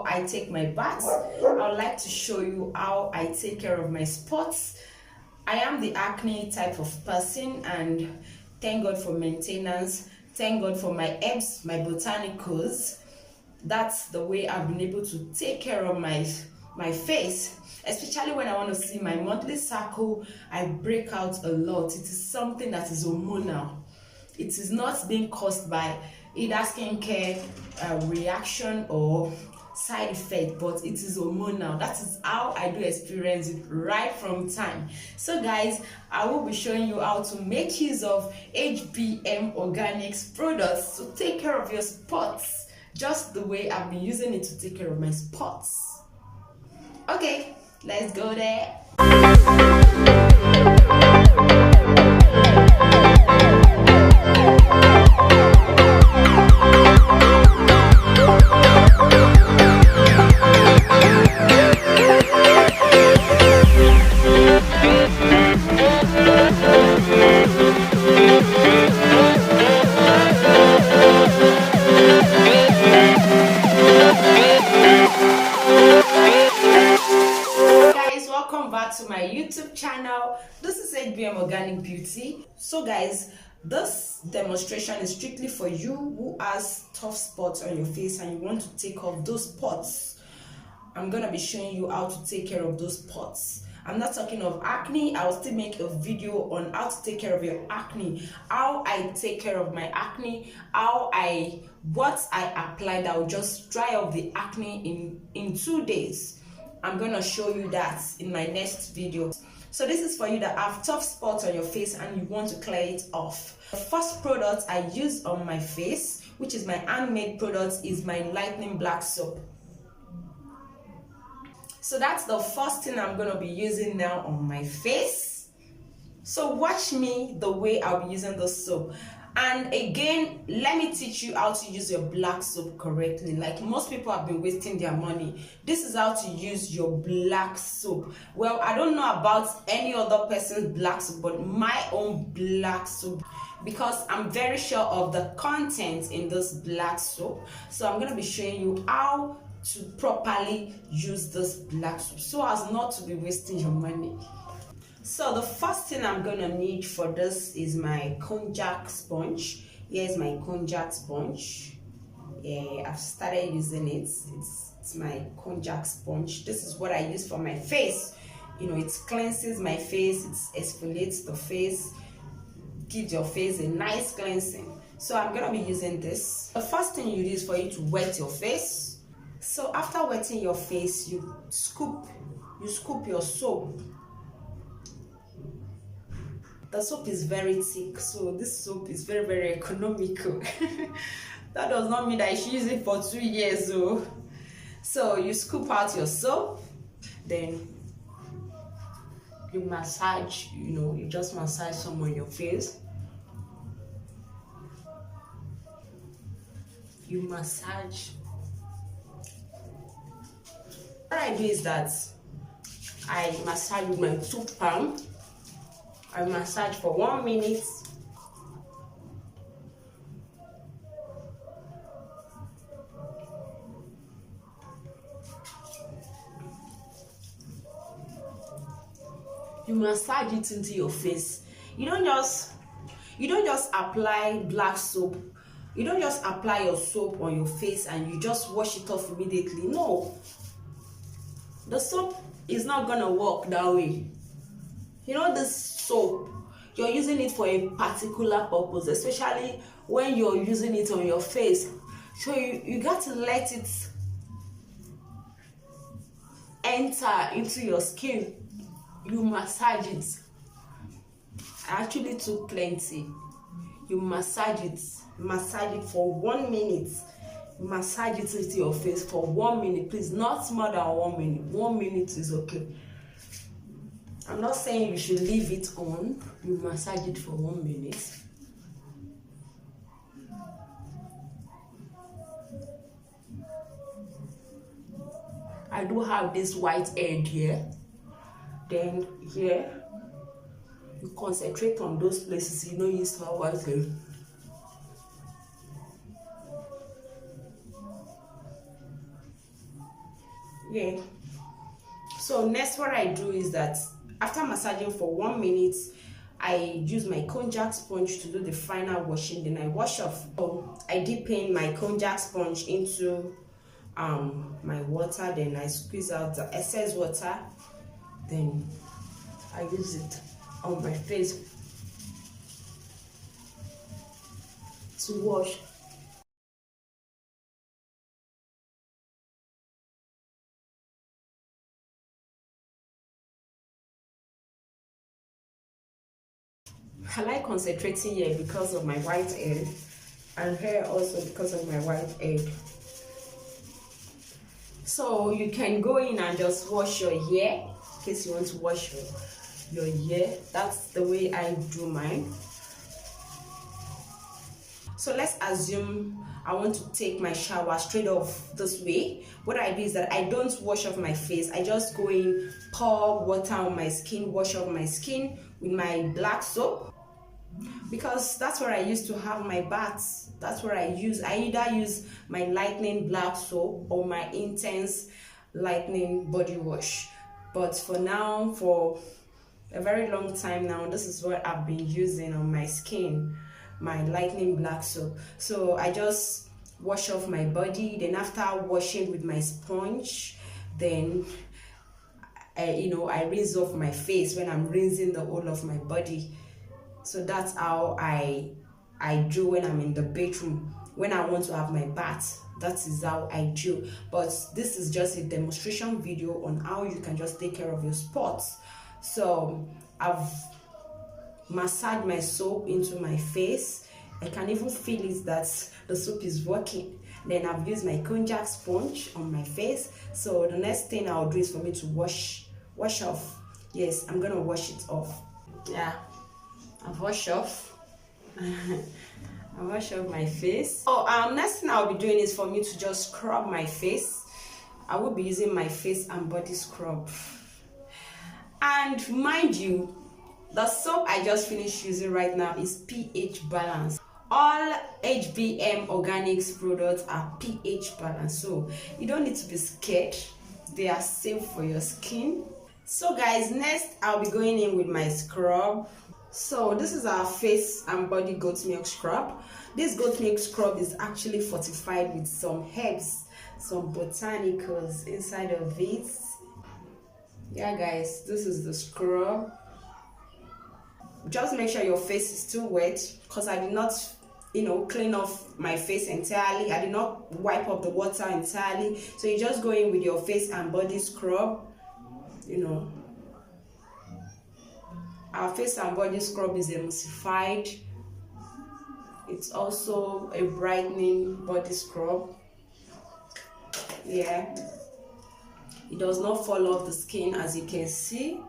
before I take my bath, I would like to show you how I take care of my spots. I am the acne type of person, and thank God for maintenance. Thank God for my herbs, my botanicals. That's the way I've been able to take care of my face, especially when I want to see my monthly cycle. I break out a lot. It is something that is hormonal. It is not being caused by either skincare reaction or side effect, but it is hormonal. That is how I do experience it right from time. So guys, I will be showing you how to make use of HBM Organics products to take care of your spots, just the way I've been using it to take care of my spots. Okay, let's go there. Welcome back to my YouTube channel. This is HBM Organic Beauty. So guys, this demonstration is strictly for you who has tough spots on your face and you want to take off those spots. I'm gonna be showing you how to take care of those spots. I'm not talking of acne. I'll still make a video on how to take care of your acne, how I take care of my acne, what I apply that will just dry off the acne in 2 days. I'm gonna show you that in my next video. So this is for you that have tough spots on your face and you want to clear it off. The first product I use on my face, which is my handmade product, is my lightning black soap. So that's the first thing I'm gonna be using now on my face. So watch me the way I'll be using the soap. And again, let me teach you how to use your black soap correctly. Like most people have been wasting their money. This is how to use your black soap. Well, I don't know about any other person's black soap, but my own black soap, because I'm very sure of the content in this black soap. So I'm going to be showing you how to properly use this black soap so as not to be wasting your money. So the first thing I'm gonna need for this is my konjac sponge. Here's my konjac sponge. Yeah, I've started using it. It's my konjac sponge. This is what I use for my face. You know, it cleanses my face, it exfoliates the face, gives your face a nice cleansing. So I'm gonna be using this. The first thing you do is for you to wet your face. So after wetting your face, you scoop your soap. The soap is very thick, so this soap is very, very economical. That does not mean that you should use it for 2 years though. So you scoop out your soap, then you massage, you just massage some on your face. You massage. What I do is that I massage with my soap palm. I massage for 1 minute. You massage it into your face. You don't just apply black soap. You don't just apply your soap on your face and you just wash it off immediately. No. The soap is not gonna work that way. This soap, you're using it for a particular purpose, especially when you're using it on your face. So you got to let it enter into your skin. You massage it. I actually took plenty. You massage it for 1 minute. Massage it into your face for 1 minute, please, not more than 1 minute. 1 minute is okay. I'm not saying you should leave it on. You massage it for 1 minute. I do have this white head here. Then here, you concentrate on those places you know you start working. Yeah. So next what I do is that after massaging for 1 minute, I use my konjac sponge to do the final washing. Then I wash off. So I dip in my konjac sponge into my water, then I squeeze out the excess water, then I use it on my face to wash. I like concentrating here because of my white hair, and hair also because of my white hair. So you can go in and just wash your hair in case you want to wash your hair. That's the way I do mine. So let's assume I want to take my shower straight off this way. What I do is that I don't wash off my face. I just go in, pour water on my skin, wash off my skin with my black soap, because that's where I used to have my baths. That's where I either use my lightning black soap or my intense lightning body wash. But for now, for a very long time now, this is what I've been using on my skin, my lightning black soap. So I just wash off my body, then after washing with my sponge, then I rinse off my face when I'm rinsing the whole of my body. So that's how I do when I'm in the bedroom. When I want to have my bath, that is how I do. But this is just a demonstration video on how you can just take care of your spots. So I've massaged my soap into my face. I can even feel it that the soap is working. Then I've used my konjac sponge on my face. So the next thing I'll do is for me to wash off. Yes, I'm gonna wash it off. Yeah, I've washed off. I wash off my face. So next thing I'll be doing is for me to just scrub my face. I will be using my face and body scrub. And mind you, the soap I just finished using right now is pH balanced. All HBM organics products are pH balanced, so you don't need to be scared. They are safe for your skin. So guys, next I'll be going in with my scrub. So this is our face and body goat milk scrub. This goat milk scrub is actually fortified with some herbs, some botanicals inside of it. Yeah guys, this is the scrub. Just make sure your face is still wet, because I did not clean off my face entirely. I did not wipe off the water entirely. So you just go in with your face and body scrub. Our face and body scrub is emulsified. It's also a brightening body scrub. Yeah, it does not fall off the skin. As you can see,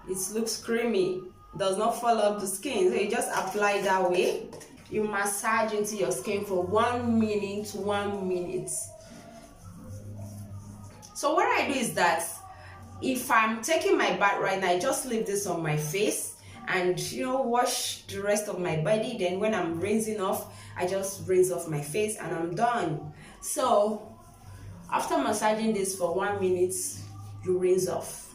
it looks creamy. It does not fall off the skin. So you just apply that way. You massage into your skin for 1 minute to 1 minute. So what I do is that if I'm taking my bath right now, I just leave this on my face and wash the rest of my body. Then when I'm rinsing off, I just rinse off my face and I'm done. So after massaging this for 1 minute, you rinse off.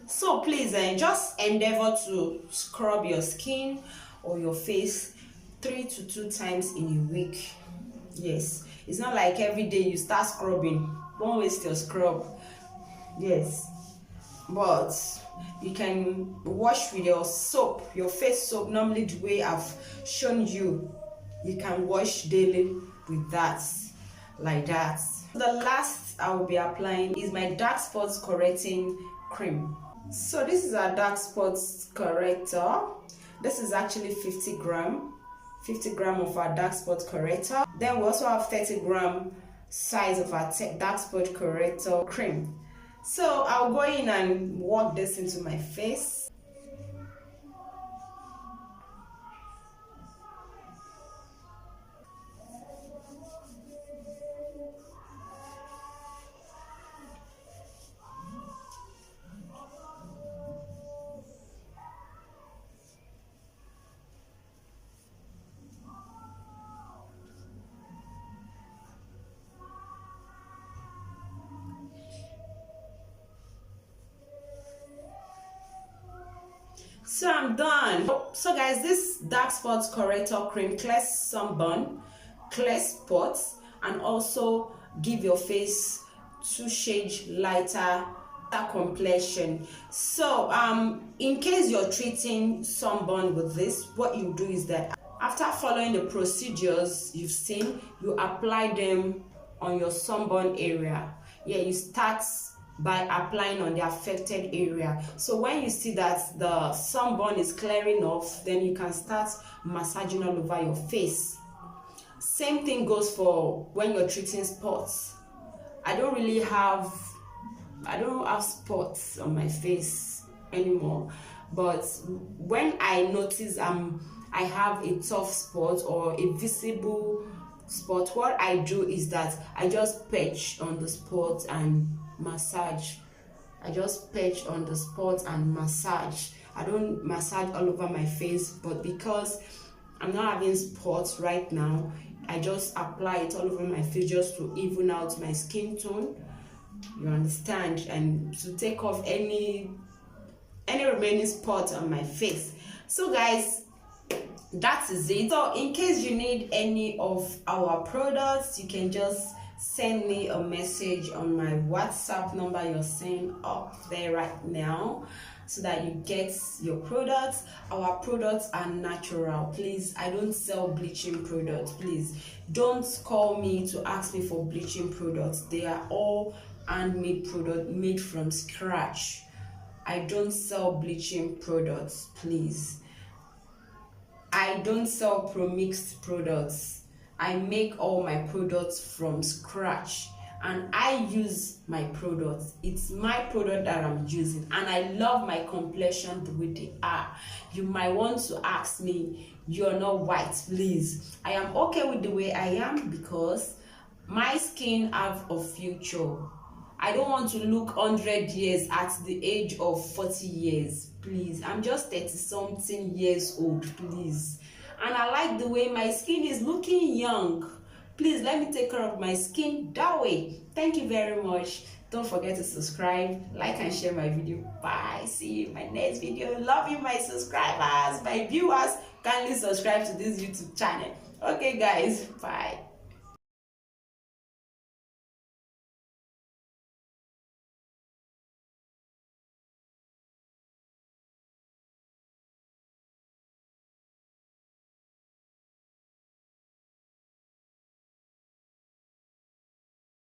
So please just endeavor to scrub your skin or your face 3 to 2 times in a week. Yes, it's not like every day you start scrubbing. Don't waste your scrub. Yes, but you can wash with your soap, your face soap, normally the way I've shown you. You can wash daily with that, like that. The last I will be applying is my dark spots correcting cream. So this is our dark spots corrector. This is actually 50 gram of our dark spot corrector. Then we also have 30-gram size of our dark spot corrector cream. So I'll go in and work this into my face. So I'm done. So guys, this dark spots corrector cream clears sunburn, clears spots, and also give your face 2 shades lighter complexion. So in case you're treating sunburn with this, what you do is that after following the procedures you've seen, you apply them on your sunburn area. Yeah, you start by applying on the affected area. So when you see that the sunburn is clearing off, then you can start massaging all over your face. Same thing goes for when you're treating spots. I don't have spots on my face anymore, but when I notice I have a tough spot or a visible spot, what I do is that I just patch on the spot and massage. I just patch on the spot and massage. I don't massage all over my face, but because I'm not having spots right now, I just apply it all over my face just to even out my skin tone, you understand, and to take off any remaining spot on my face. So guys, that is it. So in case you need any of our products, you can just send me a message on my WhatsApp number you're seeing up there right now, so that you get your products. Our products are natural. Please, I don't sell bleaching products. Please don't call me to ask me for bleaching products. They are all handmade product made from scratch. I don't sell bleaching products. Please, I don't sell pro-mixed products. I make all my products from scratch and I use my products. It's my product that I'm using, and I love my complexion the way they are. You might want to ask me, you're not white. Please, I am okay with the way I am because my skin have a future. I don't want to look 100 years at the age of 40 years. Please, I'm just 30 something years old. Please, and I like the way my skin is looking young. Please let me take care of my skin that way. Thank you very much. Don't forget to subscribe, like and share my video. Bye. See you in my next video. Love you, my subscribers, my viewers. Kindly subscribe to this YouTube channel. Okay guys, bye.